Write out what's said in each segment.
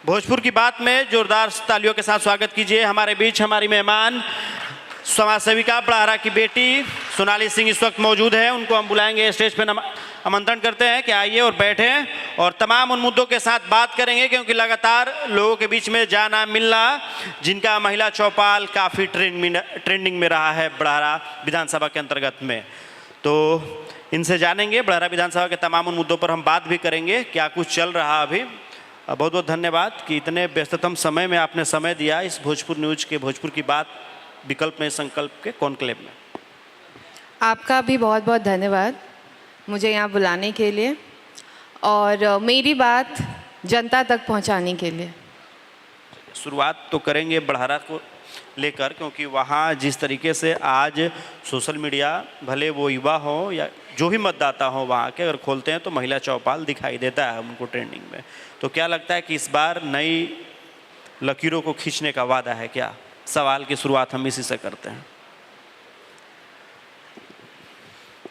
भोजपुर की बात में जोरदार तालियों के साथ स्वागत कीजिए। हमारे बीच हमारी मेहमान समाज सेविका बड़हरा की बेटी सोनाली सिंह इस वक्त मौजूद है। उनको हम बुलाएंगे स्टेज पर, आमंत्रण करते हैं कि आइए और बैठें और तमाम उन मुद्दों के साथ बात करेंगे, क्योंकि लगातार लोगों के बीच में जाना मिलना, जिनका महिला चौपाल काफ़ी ट्रेंडिंग में रहा है बड़हरा विधानसभा के अंतर्गत में। तो इनसे जानेंगे बड़हरा विधानसभा के तमाम उन मुद्दों पर हम बात भी करेंगे, क्या कुछ चल रहा अभी। बहुत बहुत धन्यवाद कि इतने व्यस्ततम समय में आपने समय दिया इस भोजपुर न्यूज के भोजपुर की बात विकल्प में संकल्प के कॉन्क्लेव में। आपका भी बहुत बहुत धन्यवाद मुझे यहाँ बुलाने के लिए और मेरी बात जनता तक पहुँचाने के लिए। शुरुआत तो करेंगे बड़हरा को लेकर, क्योंकि वहाँ जिस तरीके से आज सोशल मीडिया, भले वो युवा हो या जो भी मतदाता हो, वहाँ के अगर खोलते हैं तो महिला चौपाल दिखाई देता है उनको ट्रेंडिंग में। तो क्या लगता है कि इस बार नई लकीरों को खींचने का वादा है क्या? सवाल की शुरुआत हम इसी से करते हैं।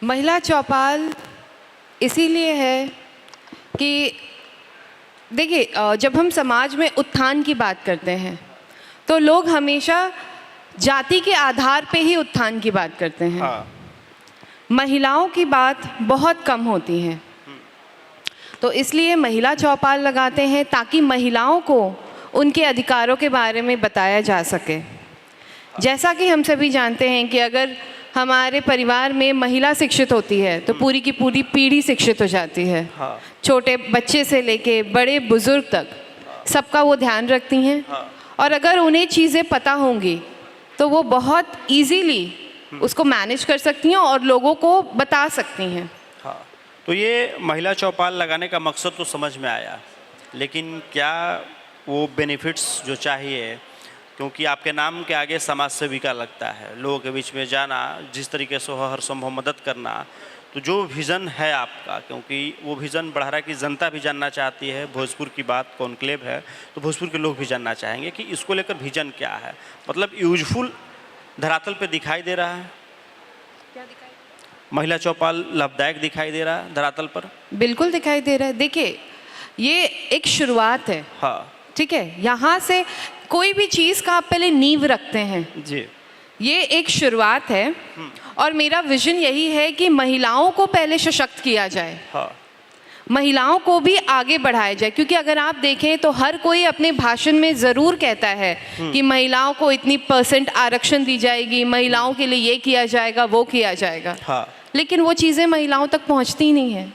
महिला चौपाल इसीलिए है कि देखिए, जब हम समाज में उत्थान की बात करते हैं तो लोग हमेशा जाति के आधार पे ही उत्थान की बात करते हैं। हाँ। महिलाओं की बात बहुत कम होती है, तो इसलिए महिला चौपाल लगाते हैं ताकि महिलाओं को उनके अधिकारों के बारे में बताया जा सके। जैसा कि हम सभी जानते हैं कि अगर हमारे परिवार में महिला शिक्षित होती है तो पूरी की पूरी पीढ़ी शिक्षित हो जाती है। हाँ। छोटे बच्चे से लेके बड़े बुजुर्ग तक सबका वो ध्यान रखती हैं। हाँ। और अगर उन्हें चीज़ें पता होंगी तो वो बहुत इजीली उसको मैनेज कर सकती हैं और लोगों को बता सकती हैं। हाँ, तो ये महिला चौपाल लगाने का मकसद तो समझ में आया, लेकिन क्या वो बेनिफिट्स जो चाहिए, क्योंकि आपके नाम के आगे समाज सेविका लगता है, लोगों के बीच में जाना, जिस तरीके से हो हर संभव मदद करना, तो जो विज़न है आपका, क्योंकि वो विज़न बड़हरा की जनता भी जानना चाहती है, भोजपुर की बात कॉन्क्लेव है तो भोजपुर के लोग भी जानना चाहेंगे कि इसको लेकर विज़न क्या है। मतलब यूजफुल धरातल पे दिखाई दे रहा है? क्या दिखाई? महिला चौपाल लाभदायक दिखाई दे रहा है धरातल पर? बिल्कुल दिखाई दे रहा है। देखिए, ये एक शुरुआत है। हाँ ठीक है, यहाँ से कोई भी चीज़ का आप पहले नींव रखते हैं जी। ये एक शुरुआत है और मेरा विजन यही है कि महिलाओं को पहले सशक्त किया जाए। हाँ। महिलाओं को भी आगे बढ़ाया जाए, क्योंकि अगर आप देखें तो हर कोई अपने भाषण में ज़रूर कहता है कि महिलाओं को इतनी % आरक्षण दी जाएगी, महिलाओं के लिए ये किया जाएगा, वो किया जाएगा। हाँ। लेकिन वो चीज़ें महिलाओं तक पहुंचती ही नहीं है,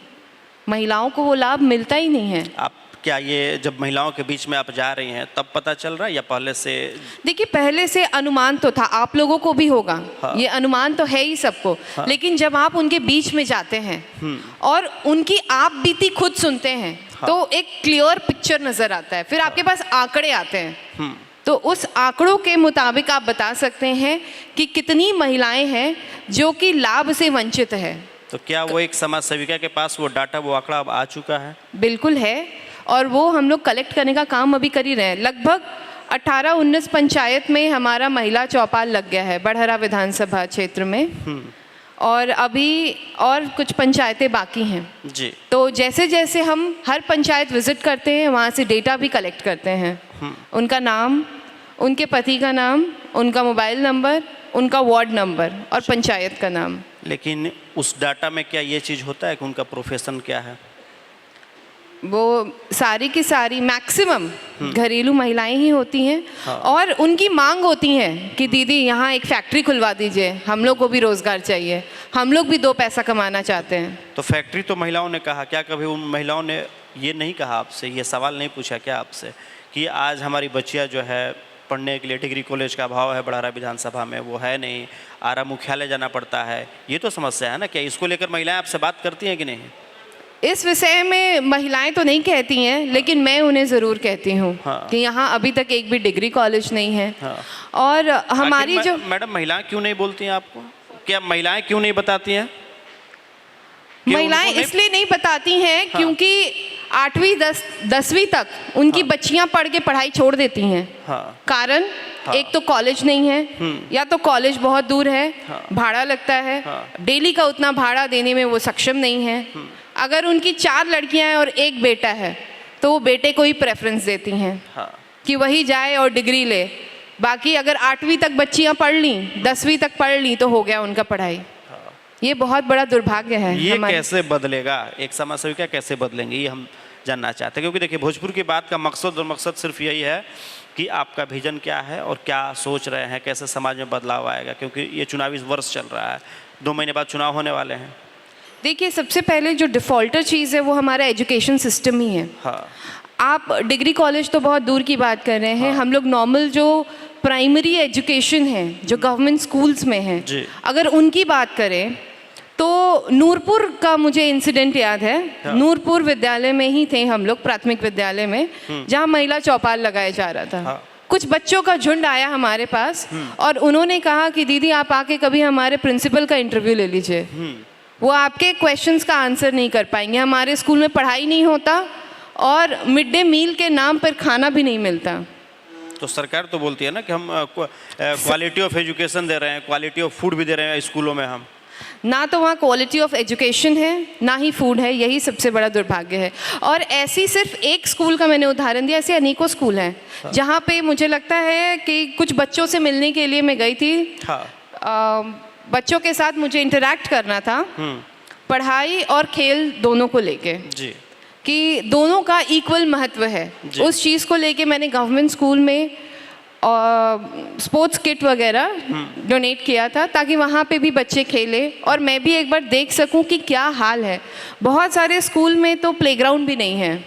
महिलाओं को वो लाभ मिलता ही नहीं है। आप क्या ये जब महिलाओं के बीच में आप जा रही हैं तब पता चल रहा है या पहले से? देखिए, पहले से अनुमान तो था, आप लोगों को भी होगा। हाँ। ये अनुमान तो है ही सबको। हाँ। लेकिन जब आप उनके बीच में जाते हैं और उनकी आप बीती खुद सुनते हैं हाँ। तो एक क्लियर पिक्चर नज़र आता है। फिर आपके पास आंकड़े आते हैं तो उस आंकड़ों के मुताबिक आप बता सकते हैं कि कितनी महिलाएं हैं जो कि लाभ से वंचित है। तो क्या वो एक समाज सेविका के पास वो डाटा, वो आंकड़ा अब आ चुका है? बिल्कुल है, और वो हम लोग कलेक्ट करने का काम अभी कर ही रहे हैं। लगभग 18-19 पंचायत में हमारा महिला चौपाल लग गया है बड़हरा विधानसभा क्षेत्र में, और अभी और कुछ पंचायतें बाकी हैं जी। तो जैसे जैसे हम हर पंचायत विजिट करते हैं वहाँ से डेटा भी कलेक्ट करते हैं, उनका नाम, उनके पति का नाम, उनका मोबाइल नंबर, उनका वार्ड नंबर और पंचायत का नाम। लेकिन उस डाटा में क्या ये चीज़ होता है कि उनका प्रोफेशन क्या है? वो सारी की सारी मैक्सिमम घरेलू महिलाएं ही होती हैं। हाँ। और उनकी मांग होती है कि दीदी यहाँ एक फैक्ट्री खुलवा दीजिए, हम लोग को भी रोज़गार चाहिए, हम लोग भी 2 पैसा कमाना चाहते हैं। तो फैक्ट्री तो महिलाओं ने कहा, क्या कभी उन महिलाओं ने ये नहीं कहा आपसे, ये सवाल नहीं पूछा क्या आपसे कि आज हमारी बच्चियाँ जो है पढ़ने के लिए डिग्री कॉलेज का अभाव है बड़हरा विधानसभा में, वो है नहीं, आरा मुख्यालय जाना पड़ता है, ये तो समस्या है ना? क्या इसको लेकर महिलाएं आपसे बात करती हैं कि नहीं? इस विषय में महिलाएं तो नहीं कहती हैं, लेकिन मैं उन्हें ज़रूर कहती हूँ। हाँ। कि यहाँ अभी तक एक भी डिग्री कॉलेज नहीं है। हाँ। और हमारी जो मैडम महिलाएं क्यों नहीं बोलती हैं आपको? क्या महिलाएं क्यों नहीं बताती हैं? महिलाएं इसलिए नहीं बताती हैं क्योंकि 8वीं 10वीं तक उनकी बच्चियां पढ़ के पढ़ाई छोड़ देती हैं। हाँ। कारण एक तो कॉलेज नहीं है, या तो कॉलेज बहुत दूर है, भाड़ा लगता है, डेली का उतना भाड़ा देने में वो सक्षम नहीं है। अगर उनकी 4 लड़कियां हैं और 1 बेटा है तो वो बेटे को ही प्रेफरेंस देती हैं हाँ कि वही जाए और डिग्री ले। बाकी अगर 8वीं तक बच्चियां पढ़ ली, 10वीं तक पढ़ ली तो हो गया उनका पढ़ाई। ये बहुत बड़ा दुर्भाग्य है। ये कैसे बदलेगा, एक समाज सेविका कैसे बदलेंगे, ये हम जानना चाहते हैं। क्योंकि देखिए भोजपुर की बात का मकसद और मकसद सिर्फ यही है कि आपका विजन क्या है और क्या सोच रहे हैं, कैसे समाज में बदलाव आएगा। क्योंकि ये चुनावी वर्ष चल रहा है, 2 महीने बाद चुनाव होने वाले हैं। देखिए सबसे पहले जो डिफ़ॉल्टर चीज़ है वो हमारा एजुकेशन सिस्टम ही है। हाँ आप डिग्री कॉलेज तो बहुत दूर की बात कर रहे हैं। हम लोग नॉर्मल जो प्राइमरी एजुकेशन है जो गवर्नमेंट स्कूल्स में है, अगर उनकी बात करें तो नूरपुर का मुझे इंसिडेंट याद है। हाँ। नूरपुर विद्यालय में ही थे हम लोग, प्राथमिक विद्यालय में, जहाँ महिला चौपाल लगाया जा रहा था। हाँ। कुछ बच्चों का झुंड आया हमारे पास और उन्होंने कहा कि दीदी आप आके कभी हमारे प्रिंसिपल का इंटरव्यू ले लीजिए, वो आपके क्वेश्चंस का आंसर नहीं कर पाएंगे। हमारे स्कूल में पढ़ाई नहीं होता और मिड डे मील के नाम पर खाना भी नहीं मिलता। तो सरकार तो बोलती है ना कि हम क्वालिटी ऑफ एजुकेशन दे रहे हैं, क्वालिटी ऑफ फूड भी दे रहे हैं स्कूलों में। हम ना तो वहाँ क्वालिटी ऑफ एजुकेशन है ना ही फूड है, यही सबसे बड़ा दुर्भाग्य है। और ऐसी सिर्फ एक स्कूल का मैंने उदाहरण दिया, ऐसे अनेकों स्कूल हैं जहाँ पे मुझे लगता है कि कुछ बच्चों से मिलने के लिए मैं गई थी। हाँ। बच्चों के साथ मुझे इंटरेक्ट करना था, पढ़ाई और खेल दोनों को लेके जी, कि दोनों का इक्वल महत्व है। उस चीज़ को लेके मैंने गवर्नमेंट स्कूल में स्पोर्ट्स किट वगैरह डोनेट किया था ताकि वहाँ पे भी बच्चे खेले और मैं भी एक बार देख सकूं कि क्या हाल है। बहुत सारे स्कूल में तो प्लेग्राउंड भी नहीं है,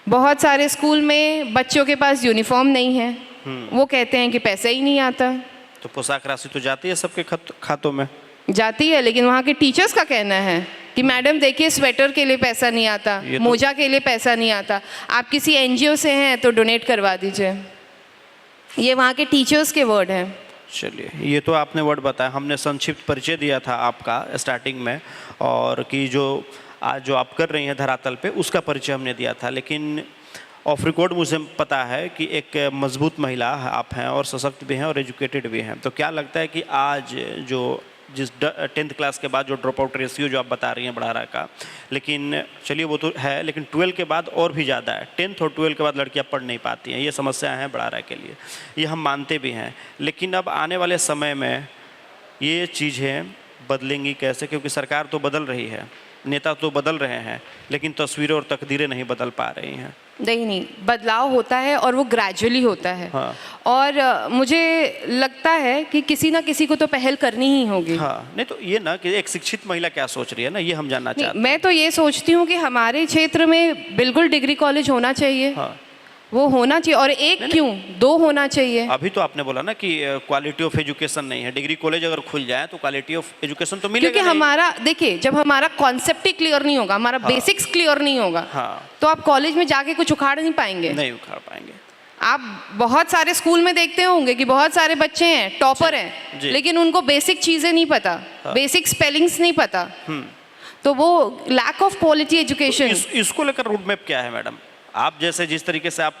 बहुत सारे स्कूल में बच्चों के पास यूनिफॉर्म नहीं है, वो कहते हैं कि पैसा ही नहीं आता। तो पोशाक राशि तो जाती है सबके खातों में, जाती है, लेकिन वहाँ के टीचर्स का कहना है कि मैडम देखिए स्वेटर के लिए पैसा नहीं आता, मोजा के लिए पैसा नहीं आता, आप किसी एनजीओ से हैं तो डोनेट करवा दीजिए। ये वहाँ के टीचर्स के वर्ड हैं। चलिए, ये तो आपने वर्ड बताया, हमने संक्षिप्त परिचय दिया था आपका स्टार्टिंग में, और कि जो आज जो आप कर रही हैं धरातल पे उसका परिचय हमने दिया था। लेकिन ऑफ रिकॉर्ड मुझे पता है कि एक मजबूत महिला आप हैं और सशक्त भी हैं और एजुकेटेड भी हैं। तो क्या लगता है कि आज जो जिस 10th क्लास के बाद जो ड्रॉप आउट रेशियो जो आप बता रही हैं बढ़ारा का, लेकिन चलिए वो तो है, लेकिन 12 के बाद और भी ज़्यादा है। 10th और 12 के बाद लड़कियां पढ़ नहीं पाती हैं, ये समस्या है बढ़ारा के लिए, ये हम मानते भी हैं। लेकिन अब आने वाले समय में ये चीज़ें बदलेंगी कैसे? क्योंकि सरकार तो बदल रही है, नेता तो बदल रहे हैं, लेकिन तस्वीरें और तकदीरें नहीं बदल पा रही हैं। नहीं, बदलाव होता है और वो ग्रेजुअली होता है। हाँ। और मुझे लगता है कि किसी ना किसी को तो पहल करनी ही होगी। हाँ, नहीं तो ये ना कि एक शिक्षित महिला क्या सोच रही है ना, ये हम जानना चाहते हैं। मैं तो ये सोचती हूँ कि हमारे क्षेत्र में बिल्कुल डिग्री कॉलेज होना चाहिए। हाँ। वो होना चाहिए, और एक क्यों 2 होना चाहिए। अभी तो आपने बोला ना कि क्वालिटी ऑफ एजुकेशन नहीं है, डिग्री कॉलेज अगर खुल जाए तो क्वालिटी ऑफ एजुकेशन तो मिलेगा। क्योंकि हमारा देखिए, जब हमारा कॉन्सेप्ट ही क्लियर नहीं होगा, हमारा बेसिक्स क्लियर नहीं होगा, तो आप कॉलेज में जाके कुछ उखाड़ नहीं पाएंगे। नहीं उखाड़ पाएंगे। आप बहुत सारे स्कूल में देखते होंगे कि बहुत सारे बच्चे हैं, टॉपर हैं, लेकिन उनको बेसिक चीजें नहीं पता, बेसिक स्पेलिंग्स नहीं पता, तो वो लैक ऑफ क्वालिटी एजुकेशन। इसको लेकर रूट मैप क्या है मैडम? आप जैसे जिस तरीके से आप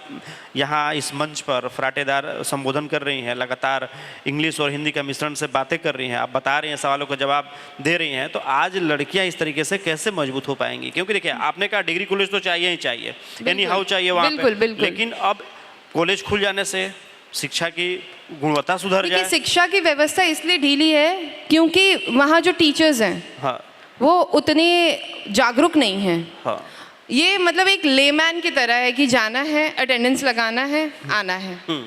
यहाँ इस मंच पर फराटेदार संबोधन कर रही हैं, लगातार इंग्लिश और हिंदी का मिश्रण से बातें कर रही हैं, आप बता रही हैं, सवालों का जवाब दे रही हैं, तो आज लड़कियाँ इस तरीके से कैसे मजबूत हो पाएंगी? क्योंकि देखिए आपने कहा डिग्री कॉलेज तो चाहिए ही चाहिए, एनी हाउ चाहिए वहाँ पे, लेकिन अब कॉलेज खुल जाने से शिक्षा की गुणवत्ता सुधर जाए। शिक्षा की व्यवस्था इसलिए ढीली है क्योंकि वहाँ जो टीचर्स हैं, हाँ, वो उतने जागरूक नहीं हैं। हाँ। ये मतलब एक लेमैन की तरह है कि जाना है, अटेंडेंस लगाना है, आना है।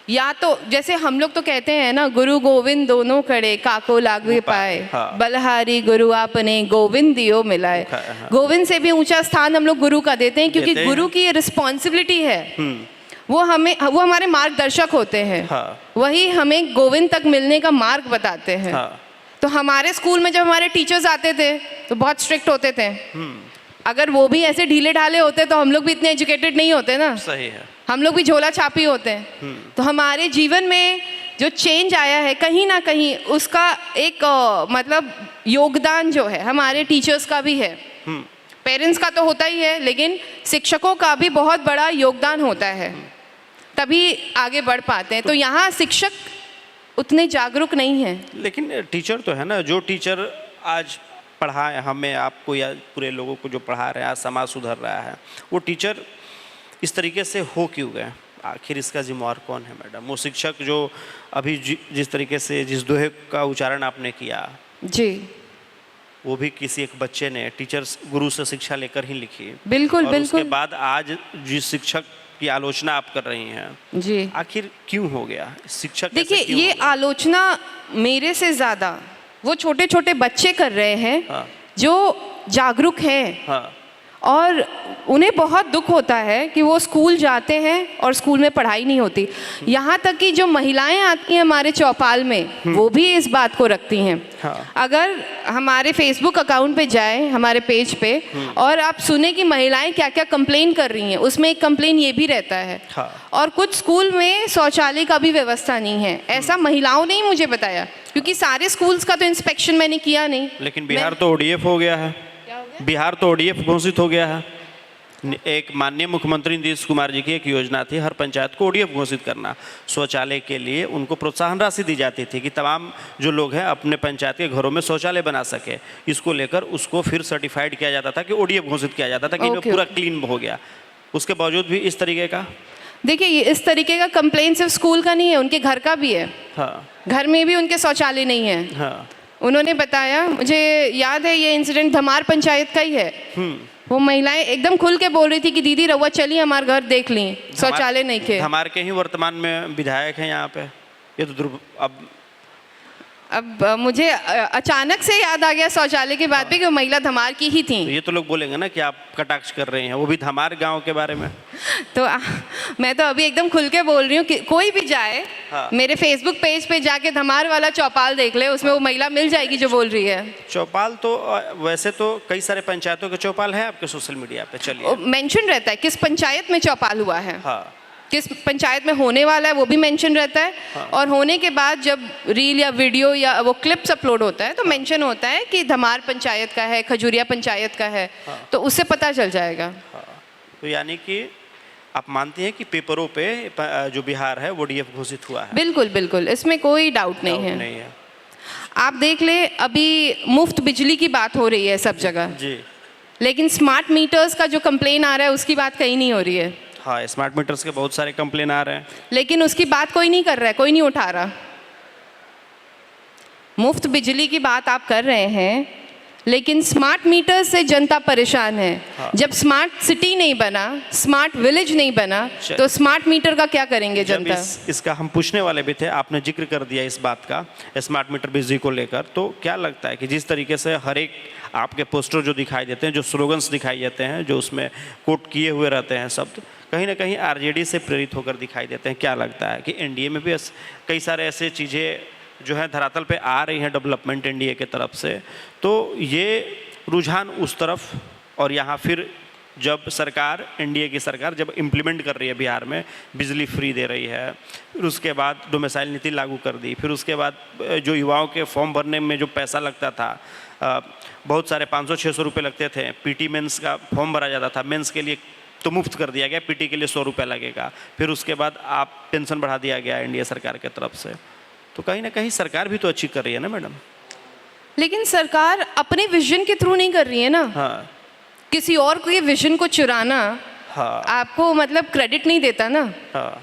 या तो जैसे हम लोग तो कहते हैं ना, गुरु गोविंद दोनों खड़े काको लागू पाए, हाँ। बलहारी गुरु आपने गोविंद दियो मिलाए। हाँ। गोविंद से भी ऊंचा स्थान हम लोग गुरु का देते हैं, क्योंकि गुरु की ये रिस्पॉन्सिबिलिटी है, वो हमारे मार्गदर्शक होते हैं। हाँ। वही हमें गोविंद तक मिलने का मार्ग बताते हैं। हाँ। तो हमारे स्कूल में जब हमारे टीचर्स आते थे तो बहुत स्ट्रिक्ट होते थे। अगर वो भी ऐसे ढीले ढाले होते तो हम लोग भी इतने एजुकेटेड नहीं होते ना। सही है। हम लोग भी झोला छापी होते हैं। तो हमारे जीवन में जो चेंज आया है, कहीं ना कहीं उसका एक मतलब योगदान जो है हमारे टीचर्स का भी है। पेरेंट्स का तो होता ही है, लेकिन शिक्षकों का भी बहुत बड़ा योगदान होता है, तभी आगे बढ़ पाते हैं। तो यहाँ शिक्षक उतने जागरूक नहीं हैं। लेकिन टीचर तो है ना, जो टीचर आज पढ़ाए हमें, आपको या पूरे लोगों को जो पढ़ा रहे हैं, आज समाज सुधर रहा है, वो टीचर इस तरीके से हो क्यों गए? आखिर इसका जिम्मेवार कौन है मैडम? वो शिक्षक जो अभी जिस तरीके से जिस दोहे का उच्चारण आपने किया, जी वो भी किसी एक बच्चे ने टीचर्स गुरु से शिक्षा लेकर ही लिखी। बिल्कुल और बिल्कुल। उसके बाद आज जिस शिक्षक की आलोचना आप कर रही हैं, जी आखिर क्यों हो गया? शिक्षक देखिए, ऐसे क्यों ये हो गया? आलोचना मेरे से ज़्यादा वो छोटे छोटे बच्चे कर रहे हैं हाँ। जो जागरूक हैं, हाँ और उन्हें बहुत दुख होता है कि वो स्कूल जाते हैं और स्कूल में पढ़ाई नहीं होती। यहाँ तक कि जो महिलाएं आती हैं हमारे चौपाल में, वो भी इस बात को रखती हैं। हाँ। अगर हमारे फेसबुक अकाउंट पे जाएं, हमारे पेज पे, और आप सुने कि महिलाएं क्या क्या कंप्लेन कर रही हैं, उसमें एक कंप्लेन ये भी रहता है। हाँ। और कुछ स्कूल में शौचालय का भी व्यवस्था नहीं है। ऐसा महिलाओं ने ही मुझे बताया, क्योंकि सारे स्कूल्स का तो इंस्पेक्शन मैंने किया नहीं। लेकिन बिहार तो ओडीएफ हो गया है। बिहार तो ओडीएफ घोषित हो गया है। एक माननीय मुख्यमंत्री नीतीश कुमार जी की एक योजना थी हर पंचायत को ओडीएफ घोषित करना। शौचालय के लिए उनको प्रोत्साहन राशि दी जाती थी कि तमाम जो लोग हैं अपने पंचायत के घरों में शौचालय बना सके। इसको लेकर उसको फिर सर्टिफाइड किया जाता था कि ओडीएफ घोषित किया जाता था कि इनमें पूरा क्लीन हो गया। उसके बावजूद भी इस तरीके का, देखिए, ये इस तरीके का कंप्लेन सिर्फ स्कूल का नहीं है, उनके घर का भी है। हाँ घर में भी उनके शौचालय नहीं है। हाँ। उन्होंने बताया, मुझे याद है ये इंसिडेंट धमार पंचायत का ही है। वो महिलाएं एकदम खुल के बोल रही थी कि दीदी रउआ चलिए हमारे घर देख ली, शौचालय नहीं थे। हमारे के ही वर्तमान में विधायक हैं यहाँ पे। ये तो अब मुझे अचानक से याद आ गया शौचालय की बात पे कि वो महिला धमार की ही थी। तो ये तो लोग बोलेंगे ना कि आप कटाक्ष कर रहे हैं, वो भी धमार गांव के बारे में। तो मैं तो अभी एकदम खुल के बोल रही हूँ कि कोई भी जाए, हाँ। मेरे फेसबुक पेज पे जाके धमार वाला चौपाल देख ले, उसमें वो महिला मिल जाएगी जो बोल रही है। चौपाल तो वैसे तो कई सारे पंचायतों के चौपाल है आपके सोशल मीडिया पे, चलिए। मेंशन रहता है किस पंचायत में चौपाल हुआ है, हाँ। किस पंचायत में होने वाला है वो भी मेंशन रहता है। हाँ। और होने के बाद जब रील या वीडियो या वो क्लिप्स अपलोड होता है तो मेंशन होता है कि धमार पंचायत का है, खजूरिया पंचायत का है। हाँ। तो उससे पता चल जाएगा। हाँ। तो यानी कि आप मानती हैं कि पेपरों पे जो बिहार है वो डीएफ घोषित हुआ है? बिल्कुल बिल्कुल, इसमें कोई डाउट नहीं है। नहीं है। आप देख ले, अभी मुफ्त बिजली की बात हो रही है सब जगह जी। लेकिन स्मार्ट मीटर्स का जो कंप्लेन आ रहा है उसकी बात कहीं नहीं हो रही है। हाँ, स्मार्ट मीटर्स के बहुत सारे कंप्लेन आ रहे हैं, लेकिन उसकी बात कोई नहीं कर रहा है, कोई नहीं उठा रहा। मुफ्त बिजली की बात आप कर रहे हैं, लेकिन स्मार्ट मीटर से जनता परेशान है। हाँ। जब स्मार्ट सिटी नहीं बना, स्मार्ट विलेज नहीं बना, तो स्मार्ट मीटर का क्या करेंगे जनता? इसका हम पूछने वाले भी थे, आपने जिक्र कर दिया इस बात का स्मार्ट मीटर बिजली को लेकर। तो क्या लगता है कि जिस तरीके से हर एक आपके पोस्टर जो दिखाई देते हैं, जो स्लोगन्स दिखाई देते हैं, जो उसमें कोट किए हुए रहते हैं शब्द, कहीं ना कहीं आरजेडी से प्रेरित होकर दिखाई देते हैं, क्या लगता है कि एनडीए में भी कई सारे ऐसे चीज़ें जो है धरातल पे आ रही हैं डेवलपमेंट एनडीए के तरफ से, तो ये रुझान उस तरफ, और यहाँ फिर जब सरकार, एनडीए की सरकार जब इम्प्लीमेंट कर रही है बिहार में, बिजली फ्री दे रही है, फिर उसके बाद डोमिसाइल नीति लागू कर दी, फिर उसके बाद जो युवाओं के फॉर्म भरने में जो पैसा लगता था, बहुत सारे 500-600 रुपये लगते थे, पीटी मेंस का फॉर्म भरा जाता था, मेंस के लिए तो मुफ्त कर दिया गया, पीटी के लिए 100 रुपये लगेगा, फिर उसके बाद आप पेंशन बढ़ा दिया गया एनडीए सरकार की तरफ से। तो कहीं ना कहीं सरकार भी तो अच्छी कर रही है ना मैडम? लेकिन सरकार अपने विजन के थ्रू नहीं कर रही है ना। हाँ। किसी और के विजन को चुराना, हाँ। आपको मतलब क्रेडिट नहीं देता ना। हाँ।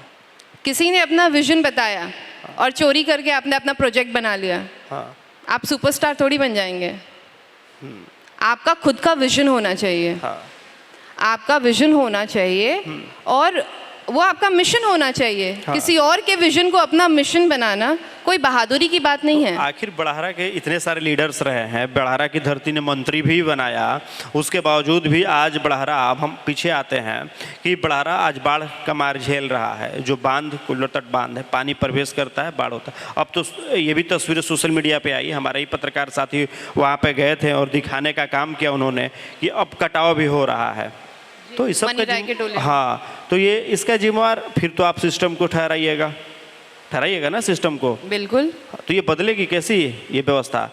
किसी ने अपना विजन बताया और चोरी करके आपने अपना प्रोजेक्ट बना लिया। हाँ। आप सुपरस्टार थोड़ी बन जाएंगे। आपका खुद का विजन होना चाहिए। हाँ। आपका विजन होना चाहिए और वो आपका मिशन होना चाहिए। हाँ। किसी और के विजन को अपना मिशन बनाना कोई बहादुरी की बात नहीं है। आखिर बड़हरा के इतने सारे लीडर्स रहे हैं, बड़हरा की धरती ने मंत्री भी बनाया, उसके बावजूद भी आज बड़हरा, अब हम पीछे आते हैं कि बड़हरा आज बाढ़ का मार झेल रहा है। जो बांध, कुल्लर तट बांध है, पानी प्रवेश करता है, बाढ़ होता है। अब तो ये भी तस्वीरें सोशल मीडिया पे आई, हमारे ही पत्रकार साथी वहाँ पे गए थे और दिखाने का काम किया उन्होंने कि अब कटाव भी हो रहा है। तो इस सब का हाँ, तो ये इसका जिम्मेवार फिर तो आप सिस्टम को ठहराइएगा ना, सिस्टम को। बिल्कुल। तो ये बदलेगी कैसी ये व्यवस्था?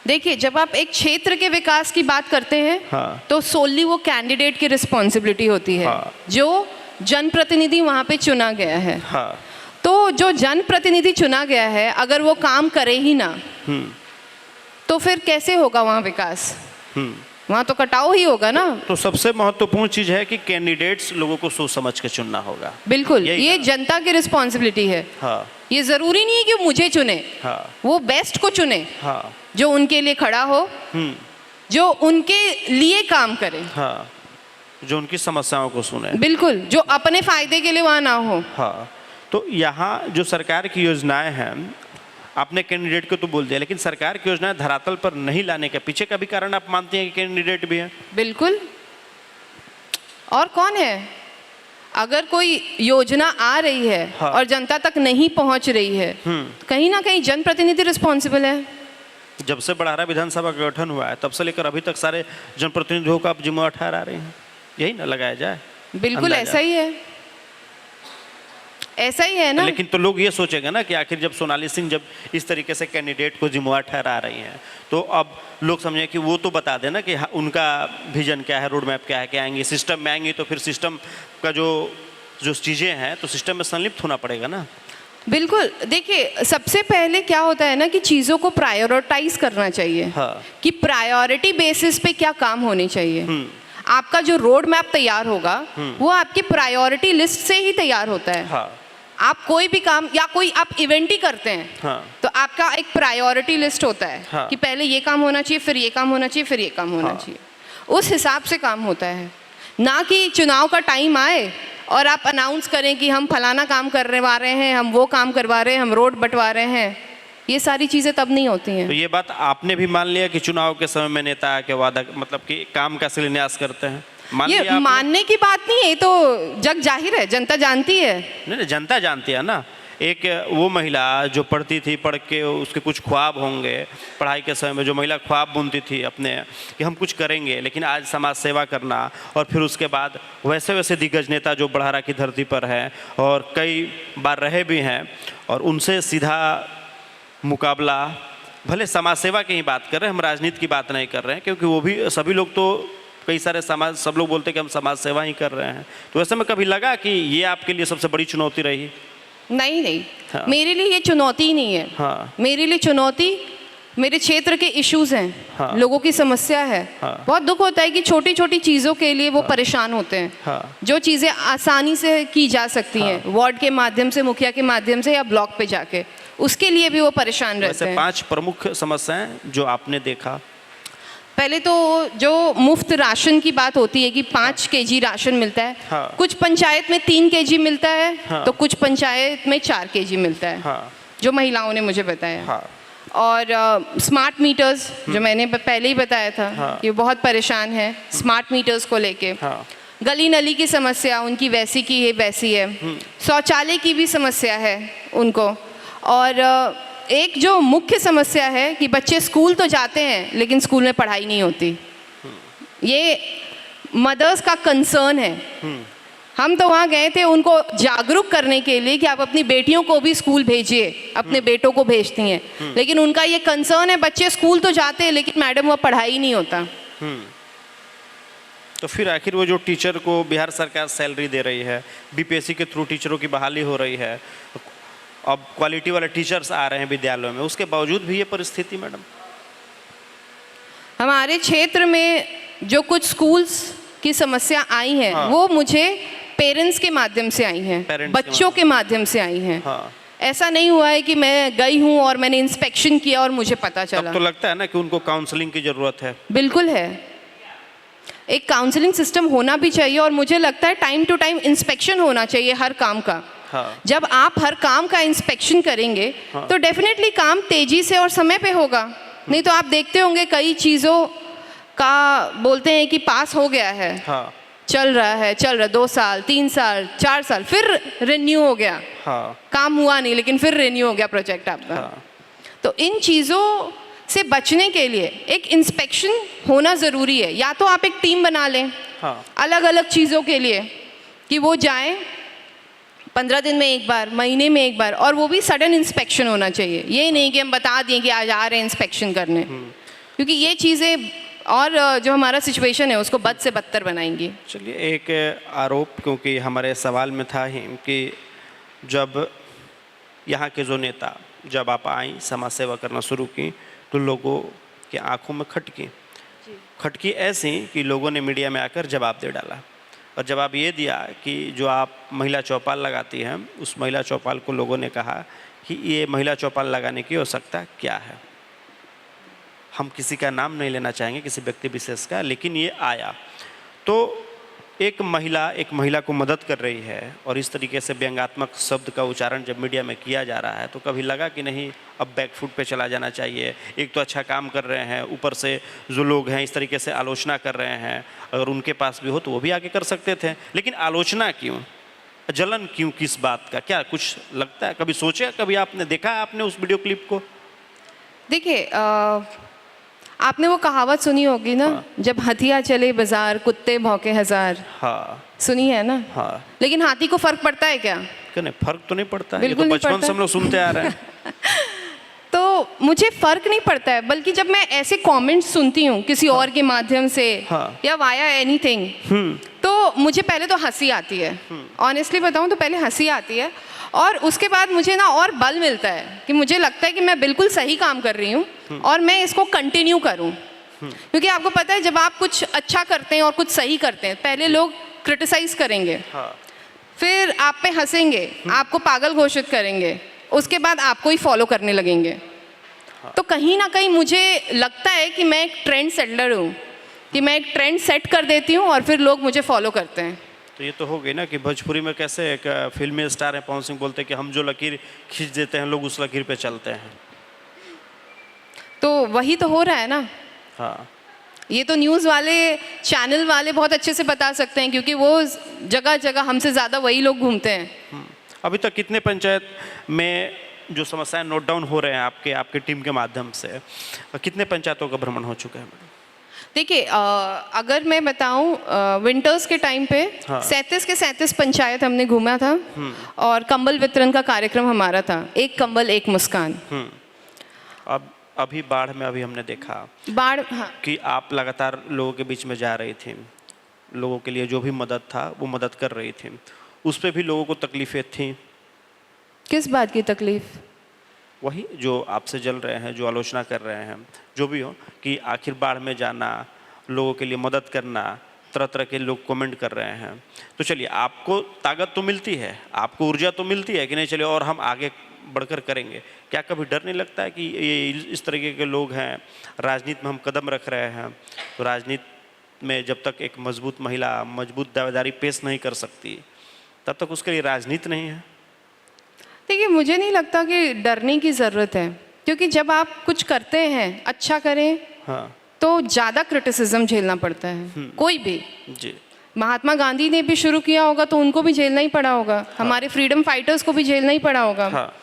देखिए, जब आप एक क्षेत्र के विकास की बात करते हैं, हाँ। तो सोली वो कैंडिडेट की रिस्पॉन्सिबिलिटी होती है। हाँ। जो जनप्रतिनिधि वहाँ पे चुना गया है। हाँ। तो जो जनप्रतिनिधि चुना गया है, अगर वो काम करे ही ना, तो फिर कैसे होगा वहाँ विकास? वहाँ तो कटाव ही होगा ना। तो सबसे महत्वपूर्ण चीज है कि कैंडिडेट्स लोगों को सोच समझ के चुनना होगा। बिल्कुल, यही ये ना? जनता की रिस्पॉन्सिबिलिटी है। हाँ ये जरूरी नहीं है कि मुझे चुने, हाँ वो बेस्ट को चुने हाँ जो उनके लिए खड़ा हो, जो उनके लिए काम करे। हाँ, जो उनकी समस्याओं को सुने। बिल्कुल, जो अपने फायदे के लिए वहाँ ना हो। हाँ, तो यहाँ जो सरकार की योजनाएं हैं, आपने कैंडिडेट को तो बोल दिया, लेकिन सरकार की योजनाएं धरातल पर नहीं लाने के पीछे का भी कारण आप मानती हैं कि कैंडिडेट भी हैं? बिल्कुल, और कौन है? अगर कोई योजना आ रही है हाँ। और जनता तक नहीं पहुंच रही है, कहीं ना कहीं जनप्रतिनिधि रिस्पॉन्सिबल है। जब से बड़ारा विधानसभा का गठन हुआ है तब से लेकर अभी तक सारे जनप्रतिनिधियों का आप जिम्मेवार ठहरा रहे हैं, यही ना लगाया जाए? बिल्कुल अंदाजा। ऐसा ही है, ऐसा ही है ना। लेकिन तो लोग ये सोचेंगे ना कि आखिर जब सोनाली सिंह जब इस तरीके से कैंडिडेट को जिम्मेवार ठहरा रही हैं, तो अब लोग समझे कि वो तो बता देना कि उनका विजन क्या है, रोड मैप क्या है, क्या आएंगे सिस्टम में आएंगे, तो फिर सिस्टम का जो चीज़ें हैं तो सिस्टम में संलिप्त होना पड़ेगा ना। बिल्कुल, देखिए सबसे पहले क्या होता है ना कि चीज़ों को प्रायोरिटाइज करना चाहिए। हाँ। कि प्रायोरिटी बेसिस पे क्या काम होने चाहिए। आपका जो रोड मैप तैयार होगा वो आपकी प्रायोरिटी लिस्ट से ही तैयार होता है। हाँ। आप कोई भी काम या कोई आप इवेंट ही करते हैं, हाँ। तो आपका एक प्रायोरिटी लिस्ट होता है। हाँ। कि पहले ये काम होना चाहिए, फिर ये काम होना चाहिए, फिर ये काम होना हाँ। चाहिए। उस हिसाब से काम होता है, ना कि चुनाव का टाइम आए और आप अनाउंस करें कि हम फलाना काम करवा रहे हैं, हम वो काम करवा रहे हैं, हम रोड बंटवा रहे हैं। ये सारी चीज़ें तब नहीं होती हैं। तो ये बात आपने भी मान लिया कि चुनाव के समय में नेता आके वादा मतलब कि काम का शिलान्यास करते हैं? मान लिया ये आपने? मानने की बात नहीं है, ये तो जग जाहिर है, जनता जानती है। नहीं, जनता जानती है ना। एक वो महिला जो पढ़ती थी, पढ़ के उसके कुछ ख्वाब होंगे, पढ़ाई के समय में जो महिला ख्वाब बुनती थी अपने कि हम कुछ करेंगे, लेकिन आज समाज सेवा करना, और फिर उसके बाद वैसे वैसे दिग्गज नेता जो बड़हरा की धरती पर हैं और कई बार रहे भी हैं, और उनसे सीधा मुकाबला, भले समाज सेवा की ही बात कर रहे हैं, हम राजनीति की बात नहीं कर रहे हैं, क्योंकि वो भी सभी लोग तो कई सारे सब लोग बोलते हैं कि हम समाज सेवा ही कर रहे हैं। तो ऐसे में कभी लगा कि ये आपके लिए सबसे बड़ी चुनौती रही? नहीं। हाँ। मेरे लिए ये चुनौती ही नहीं है। हाँ। मेरे लिए चुनौती मेरे क्षेत्र के इश्यूज हैं। हाँ। लोगों की समस्या है। हाँ। बहुत दुख होता है कि छोटी छोटी चीज़ों के लिए वो परेशान होते हैं। हाँ। जो चीज़ें आसानी से की जा सकती हैं, वार्ड के माध्यम से, मुखिया के माध्यम से या ब्लॉक पे जाके, उसके लिए भी वो परेशान रहते वैसे हैं। 5 प्रमुख समस्याएं जो आपने देखा? पहले तो जो मुफ्त राशन की बात होती है कि 5 केजी राशन मिलता है। हाँ। कुछ पंचायत में 3 केजी मिलता है। हाँ। तो कुछ पंचायत में 4 केजी मिलता है। हाँ। जो महिलाओं ने मुझे बताया। हाँ। और स्मार्ट मीटर्स जो मैंने पहले ही बताया था। हाँ। कि बहुत परेशान है स्मार्ट मीटर्स को लेके। हाँ। गली नली की समस्या उनकी वैसी की है वैसी है। शौचालय की भी समस्या है उनको। और एक जो मुख्य समस्या है कि बच्चे स्कूल तो जाते हैं लेकिन स्कूल में पढ़ाई नहीं होती। ये मदर्स का कंसर्न है। हम तो वहाँ गए थे उनको जागरूक करने के लिए कि आप अपनी बेटियों को भी स्कूल भेजिए, अपने बेटों को भेजती हैं, लेकिन उनका ये कंसर्न है बच्चे स्कूल तो जाते हैं लेकिन मैडम वो पढ़ाई नहीं होता। तो फिर आखिर वो जो टीचर को बिहार सरकार सैलरी दे रही है, बीपीएससी के थ्रू टीचरों की बहाली हो रही है, अब क्वालिटी वाले टीचर्स आ रहे हैं विद्यालयों में, उसके बावजूद भी ये परिस्थिति मैडम? हमारे क्षेत्र में जो कुछ स्कूल्स की समस्या आई है। हाँ। वो मुझे पेरेंट्स के माध्यम से आई हैं, बच्चों के माध्यम से आई हैं। हाँ। ऐसा नहीं हुआ है कि मैं गई हूँ और मैंने इंस्पेक्शन किया और मुझे पता चला। तब तो लगता है ना कि उनको काउंसलिंग की जरूरत है। बिल्कुल है, एक काउंसलिंग सिस्टम होना भी चाहिए और मुझे लगता है टाइम टू टाइम इंस्पेक्शन होना चाहिए हर काम का। हाँ। जब आप हर काम का इंस्पेक्शन करेंगे तो डेफिनेटली काम तेजी से और समय पे होगा। नहीं तो आप देखते होंगे कई चीज़ों का बोलते हैं कि पास हो गया है। हाँ। चल रहा 2 साल 3 साल 4 साल फिर रिन्यू हो गया। हाँ। काम हुआ नहीं लेकिन फिर रिन्यू हो गया प्रोजेक्ट आपका। हाँ। तो इन चीज़ों से बचने के लिए एक इंस्पेक्शन होना ज़रूरी है। या तो आप एक टीम बना लें। हाँ। अलग अलग चीज़ों के लिए कि वो जाएं 15 दिन में एक बार, महीने में एक बार, और वो भी सडन इंस्पेक्शन होना चाहिए। ये नहीं कि हम बता दें कि आज आ रहे हैं इंस्पेक्शन करने, क्योंकि ये चीज़ें और जो हमारा सिचुएशन है उसको बद से बदतर बनाएंगी। चलिए, एक आरोप क्योंकि हमारे सवाल में था ही कि जब यहाँ के जो नेता, जब आप आई समाज सेवा करना शुरू की तो लोगों की आंखों में खटकी, खटकी ऐसी कि लोगों ने मीडिया में आकर जवाब दे डाला, और जवाब ये दिया कि जो आप महिला चौपाल लगाती हैं, उस महिला चौपाल को लोगों ने कहा कि ये महिला चौपाल लगाने की आवश्यकता क्या है। हम किसी का नाम नहीं लेना चाहेंगे, किसी व्यक्ति विशेष का, लेकिन ये आया तो एक महिला को मदद कर रही है, और इस तरीके से व्यंग्यात्मक शब्द का उच्चारण जब मीडिया में किया जा रहा है तो कभी लगा कि नहीं, अब बैकफुट पे चला जाना चाहिए। एक तो अच्छा काम कर रहे हैं, ऊपर से जो लोग हैं इस तरीके से आलोचना कर रहे हैं, अगर उनके पास भी हो तो वो भी आगे कर सकते थे, लेकिन आलोचना क्यों, जलन क्यों, किस बात का, क्या कुछ लगता है, कभी सोचा, कभी आपने देखा आपने उस वीडियो क्लिप को? देखिए, आपने वो कहावत सुनी होगी ना, जब हथिया चले बाजार कुत्ते भौंके हजार। हाँ, सुनी है ना? हाँ। लेकिन हाथी को फर्क पड़ता है क्या? नहीं, फर्क तो नहीं पड़ता, ये तो बिल्कुल नहीं बचपन पड़ता। से हम लोग सुनते आ रहे हैं। तो मुझे फर्क नहीं पड़ता है, बल्कि जब मैं ऐसे कमेंट्स सुनती हूँ किसी और के माध्यम से, हाँ। या वाया एनीथिंग, तो मुझे पहले तो हंसी आती है। ऑनेस्टली बताऊँ तो पहले हंसी आती है, और उसके बाद मुझे ना और बल मिलता है कि मुझे लगता है कि मैं बिल्कुल सही काम कर रही हूँ और मैं इसको कंटिन्यू करूँ। क्योंकि आपको पता है, जब आप कुछ अच्छा करते हैं और कुछ सही करते हैं, पहले लोग क्रिटिसाइज करेंगे, हाँ। फिर आप पे हंसेंगे, आपको पागल घोषित करेंगे, उसके बाद आपको ही फॉलो करने लगेंगे। तो कहीं ना कहीं मुझे लगता है कि मैं एक ट्रेंड सेटलर हूँ, कि मैं एक ट्रेंड सेट कर देती हूँ और फिर लोग मुझे फॉलो करते हैं। तो ये तो हो गई ना कि भोजपुरी में कैसे एक फिल्मी स्टार है पवन सिंह, बोलते हैं कि हम जो लकीर खींच देते हैं लोग उस लकीर पे चलते हैं। तो वही तो हो रहा है ना। हाँ, ये तो न्यूज़ वाले, चैनल वाले बहुत अच्छे से बता सकते हैं, क्योंकि वो जगह जगह हमसे ज़्यादा वही लोग घूमते हैं। अभी तक कितने पंचायत में जो समस्याएं नोट डाउन हो रहे हैं आपके टीम के माध्यम से, कितने पंचायतों का भ्रमण हो चुका है मैडम? देखिए, अगर मैं बताऊं, विंटर्स के टाइम पे हाँ। 37 के 37 पंचायत हमने घूमा था, और कंबल वितरण का कार्यक्रम हमारा था, एक कंबल एक मुस्कान। अब अभी बाढ़ में अभी हमने देखा बाढ़, हाँ, कि आप लगातार लोगों के बीच में जा रही थी, लोगों के लिए जो भी मदद था वो मदद कर रही थी, उस पर भी लोगों को तकलीफें थी। किस बात की तकलीफ? वही जो आपसे जल रहे हैं, जो आलोचना कर रहे हैं, जो भी हो, कि आखिर बाढ़ में जाना, लोगों के लिए मदद करना, तरह तरह के लोग कमेंट कर रहे हैं। तो चलिए, आपको ताकत तो मिलती है, आपको ऊर्जा तो मिलती है कि नहीं चलिए और हम आगे बढ़कर करेंगे। क्या कभी डर नहीं लगता है कि ये इस तरीके के लोग हैं, राजनीति में हम कदम रख रहे हैं, तो राजनीति में जब तक एक मजबूत महिला मजबूत दावेदारी पेश नहीं कर सकती तब तक उसके लिए राजनीति नहीं है? देखिए, मुझे नहीं लगता कि डरने की ज़रूरत है, क्योंकि जब आप कुछ करते हैं, अच्छा करें, हाँ तो ज़्यादा क्रिटिसिज्म झेलना पड़ता है। कोई भी, जी, महात्मा गांधी ने भी शुरू किया होगा तो उनको भी झेलना ही पड़ा होगा, हमारे फ्रीडम फाइटर्स को भी झेलना ही पड़ा होगा। हाँ,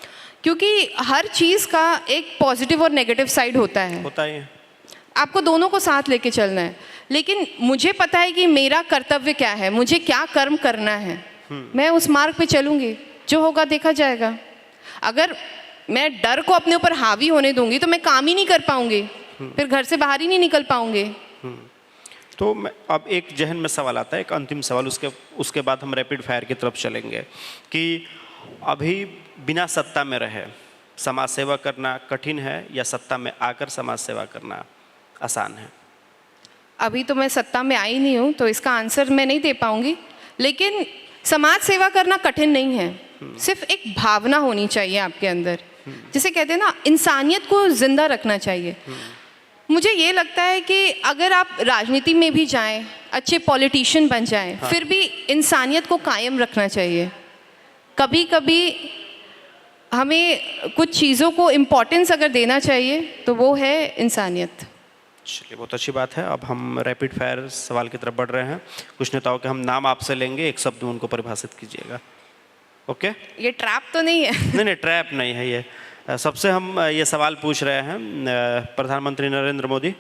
क्योंकि हर चीज़ का एक पॉजिटिव और नेगेटिव साइड होता है, होता ही है। आपको दोनों को साथ लेके चलना है। लेकिन मुझे पता है कि मेरा कर्तव्य क्या है, मुझे क्या कर्म करना है, मैं उस मार्ग पे चलूँगी, जो होगा देखा जाएगा। अगर मैं डर को अपने ऊपर हावी होने दूंगी तो मैं काम ही नहीं कर पाऊंगी, फिर घर से बाहर ही नहीं निकल पाऊंगी। तो मैं अब एक जहन में सवाल आता है, एक अंतिम सवाल, उसके बाद हम रैपिड फायर की तरफ चलेंगे कि अभी बिना सत्ता में रहे समाज सेवा करना कठिन है या सत्ता में आकर समाज सेवा करना आसान है? अभी तो मैं सत्ता में आई नहीं हूँ, तो इसका आंसर मैं नहीं दे पाऊंगी, लेकिन समाज सेवा करना कठिन नहीं है, सिर्फ एक भावना होनी चाहिए आपके अंदर, जिसे कहते हैं ना, इंसानियत को जिंदा रखना चाहिए। मुझे ये लगता है कि अगर आप राजनीति में भी जाएं, अच्छे पॉलिटिशियन बन जाएं, फिर भी इंसानियत को कायम रखना चाहिए। कभी कभी हमें कुछ चीज़ों को इम्पोर्टेंस अगर देना चाहिए तो वो है इंसानियत। चलिए, बहुत अच्छी बात है। अब हम रैपिड फायर सवाल की तरफ बढ़ रहे हैं। कुछ नेताओं के हम नाम आपसे लेंगे, एक शब्द में उनको परिभाषित कीजिएगा। ओके? ये ट्रैप तो नहीं है? नहीं नहीं, ट्रैप नहीं है ये। सबसे हम ये सवाल पूछ रहे हैं, प्रधानमंत्री नरेंद्र मोदी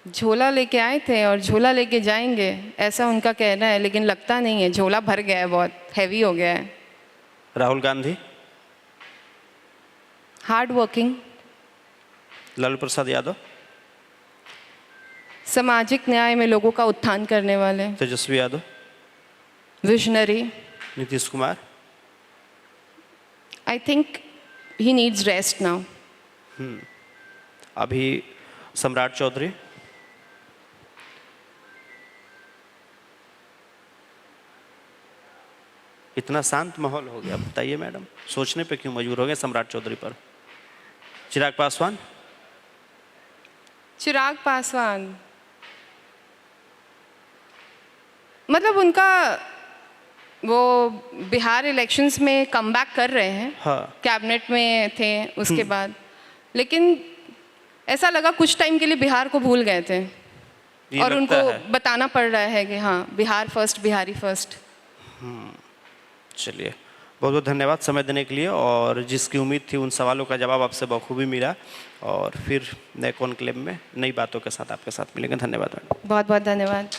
झोला लेके आए थे और झोला लेके जाएंगे, ऐसा उनका कहना है, लेकिन लगता नहीं है, झोला भर गया है, बहुत हैवी हो गया है। राहुल गांधी, हार्ड वर्किंग, लालू प्रसाद यादव, सामाजिक न्याय में लोगों का उत्थान करने वाले, Tejashwi Yadav, visionary. Nitish Kumar, I think he needs rest now. अभी सम्राट चौधरी। इतना शांत माहौल हो गया, बताइए मैडम, सोचने पे क्यों मजबूर हो गए सम्राट चौधरी पर? चिराग पासवान। चिराग पासवान, मतलब उनका वो बिहार इलेक्शंस में कमबैक कर रहे हैं। हाँ। कैबिनेट में थे उसके बाद, लेकिन ऐसा लगा कुछ टाइम के लिए बिहार को भूल गए थे ये और लगता उनको है। बताना पड़ रहा है कि हाँ, बिहार फर्स्ट, बिहारी फर्स्ट। चलिए, बहुत बहुत धन्यवाद समय देने के लिए, और जिसकी उम्मीद थी उन सवालों का जवाब आपसे बखूबी मिला, और फिर नए कॉन्क्लेव में नई बातों के साथ आपके साथ मिलेंगे। धन्यवाद मैडम। बहुत बहुत धन्यवाद।